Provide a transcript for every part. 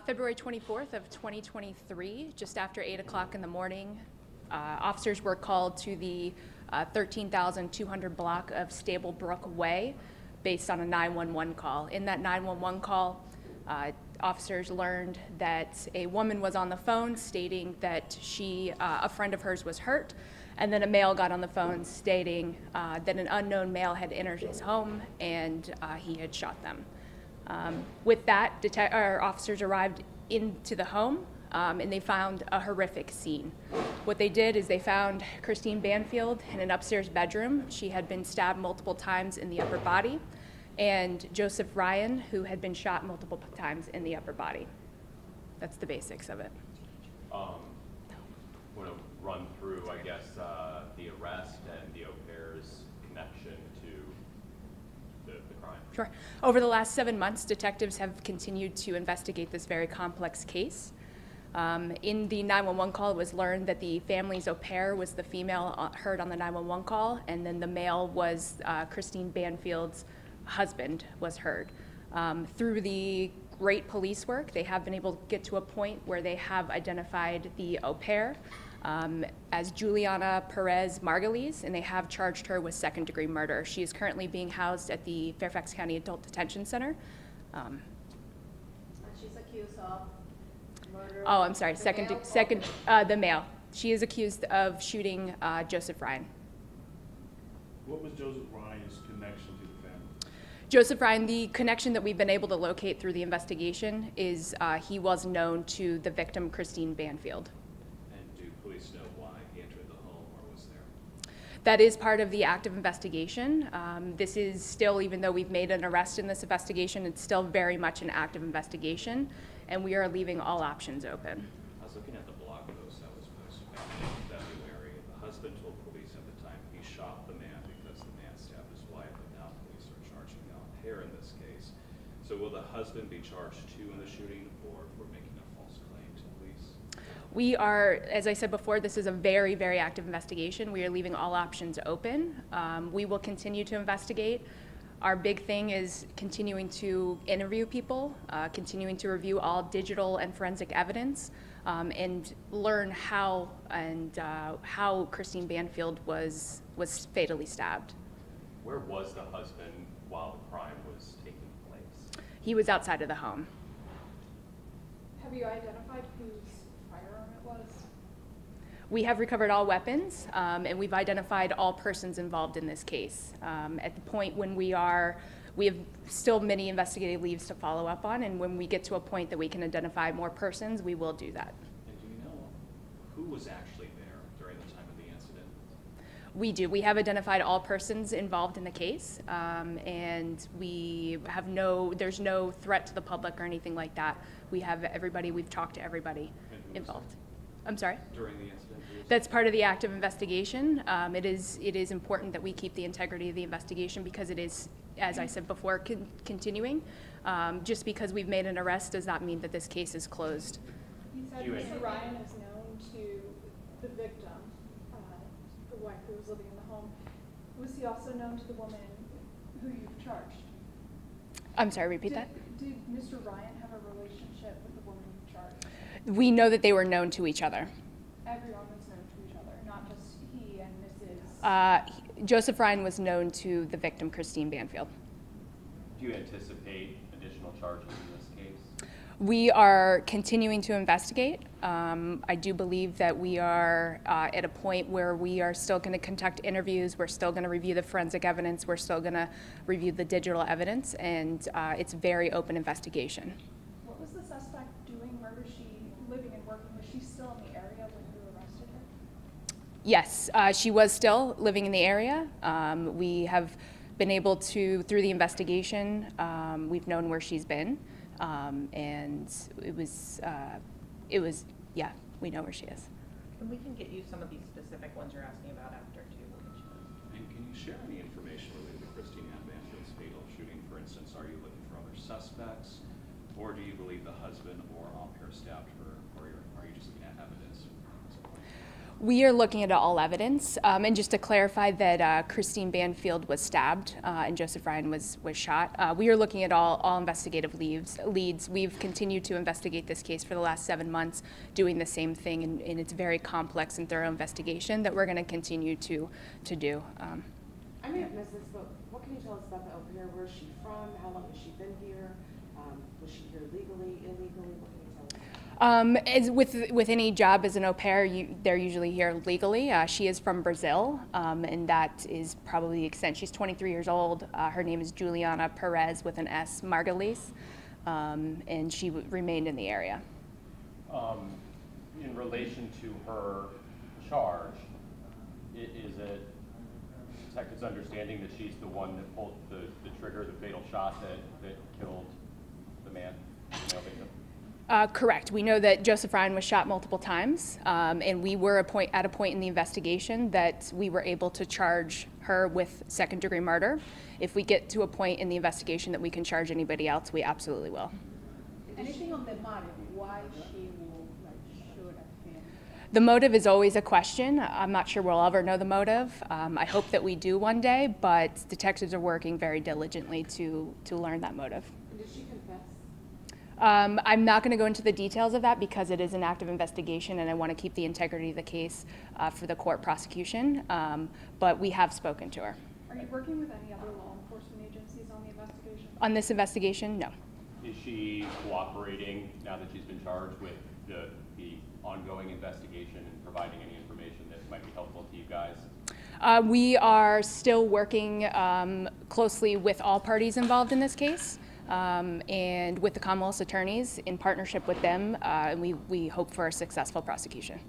February 24th of 2023, just after 8 o'clock in the morning, officers were called to the 13,200 block of Stablebrook Way based on a 911 call. In that 911 call, officers learned that a woman was on the phone stating that a friend of hers was hurt, and then a male got on the phone stating that an unknown male had entered his home and he had shot them. With that, officers arrived into the home and they found a horrific scene. What they did is they found Christine Banfield in an upstairs bedroom. She had been stabbed multiple times in the upper body, and Joseph Ryan, who had been shot multiple times in the upper body. That's the basics of it. Want to run through, I guess, the arrest and the au pair's connection to the crime? Sure. Over the last 7 months, detectives have continued to investigate this very complex case. In the 911 call, it was learned that the family's au pair was the female heard on the 911 call, and then the male was Christine Banfield's husband was heard. Through the great police work, they have been able to get to a point where they have identified the au pair as Juliana Perez Margulies, and they have charged her with second-degree murder. She is currently being housed at the Fairfax County Adult Detention Center. And she's accused of murder. Oh, I'm sorry, the male. She is accused of shooting Joseph Ryan. What was Joseph Ryan's connection to the family? Joseph Ryan, the connection that we've been able to locate through the investigation is he was known to the victim, Christine Banfield. And do police know why he entered the home or was there? That is part of the active investigation. This is still, even though we've made an arrest in this investigation, it's still very much an active investigation, and we are leaving all options open. I was looking at the blog post that was posted back in February. The husband told police at the time he shot the man because the man stabbed his wife, and now police are charging the au pair in this case. So will the husband be charged too in the shooting, or for making a false claim to police? We are, as I said before, this is a very, very active investigation. We are leaving all options open. We will continue to investigate. Our big thing is continuing to interview people, continuing to review all digital and forensic evidence, and learn how Christine Banfield was fatally stabbed. Where was the husband while the crime was taking place? He was outside of the home. Have you identified whose firearm it was? We have recovered all weapons, and we've identified all persons involved in this case. At the point when we have still many investigative leads to follow up on, and when we get to a point that we can identify more persons, we will do that. And do you know who was actually there during the time of the incident? We do. We have identified all persons involved in the case, and there's no threat to the public or anything like that. We have everybody, we've talked to everybody involved. I'm sorry? During the incident? That's part of the active investigation. It is important that we keep the integrity of the investigation because it is, as I said before, continuing. Just because we've made an arrest does not mean that this case is closed. You said Mr. Ryan is known to the victim, the wife who was living in the home. Was he also known to the woman who you've charged? I'm sorry, repeat that? Did Mr. Ryan have a relationship with the woman you've charged? We know that they were known to each other. Everyone was known to each other, not just he and Mrs. Joseph Ryan was known to the victim, Christine Banfield. Do you anticipate additional charges in this case? We are continuing to investigate. I do believe that we are at a point where we are still going to conduct interviews, we're still going to review the forensic evidence, we're still going to review the digital evidence, and it's a very open investigation. What was the suspect doing? Where was she living and working? Was she still in the area when you arrested her? Yes, she was still living in the area. We have been able to, through the investigation, we've known where she's been, and yeah, we know where she is. And we can get you some of these specific ones you're asking about after, too. And can you share any information related to Christine Banfield's fatal shooting? For instance, are you looking for other suspects, or do you believe the husband or au pair stabbed her, or are you just looking at evidence? We are looking at all evidence, and just to clarify that Christine Banfield was stabbed and Joseph Ryan was shot. We are looking at all investigative leads. We've continued to investigate this case for the last 7 months, doing the same thing, and it's a very complex and thorough investigation that we're going to continue to do. I may have missed this, but what can you tell us about the au pair? Where is she from? How long has she been here? Was she here legally, illegally? What can you tell us? As with any job as an au pair, they're usually here legally. She is from Brazil, and that is probably the extent. She's 23 years old. Her name is Juliana Perez with an S, Margulies, and she remained in the area. In relation to her charge, is it detective's understanding that she's the one that pulled the trigger, the fatal shot that killed the man, the male victim? Correct. We know that Joseph Ryan was shot multiple times, and we were at a point in the investigation that we were able to charge her with second-degree murder. If we get to a point in the investigation that we can charge anybody else, we absolutely will. Anything on the motive, why she will shoot at him? The motive is always a question. I'm not sure we'll ever know the motive. I hope that we do one day, but detectives are working very diligently to learn that motive. Did she confess? I'm not going to go into the details of that because it is an active investigation and I want to keep the integrity of the case for the court prosecution, but we have spoken to her. Are you working with any other law enforcement agencies on the investigation? On this investigation, no. Is she cooperating now that she's been charged with the ongoing investigation and providing any information that might be helpful to you guys? We are still working closely with all parties involved in this case. And with the Commonwealth's attorneys in partnership with them, and we hope for a successful prosecution.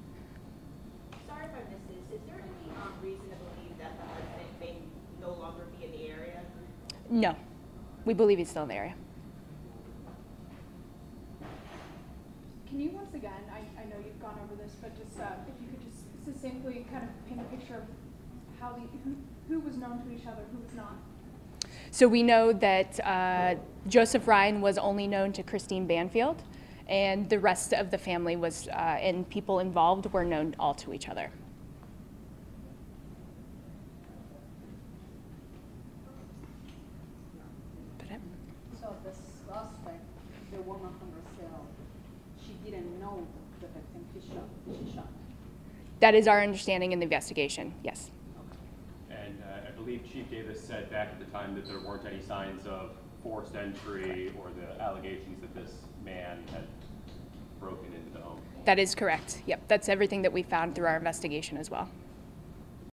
Sorry if I missed this. Is there any reason to believe that the husband may no longer be in the area? No, we believe he's still in the area. Can you once again, I know you've gone over this, but just if you could just succinctly kind of paint a picture of how who was known to each other, who was not? So we know that Joseph Ryan was only known to Christine Banfield, and the rest of the family was, and people involved were known all to each other. So the suspect, the woman from Brazil, she didn't know the victim she shot? That is our understanding in the investigation, yes. And I believe Chief Davis said back at the time that there weren't any signs of forced entry or the allegations that this man had broken into the home. That is correct. Yep, that's everything that we found through our investigation as well.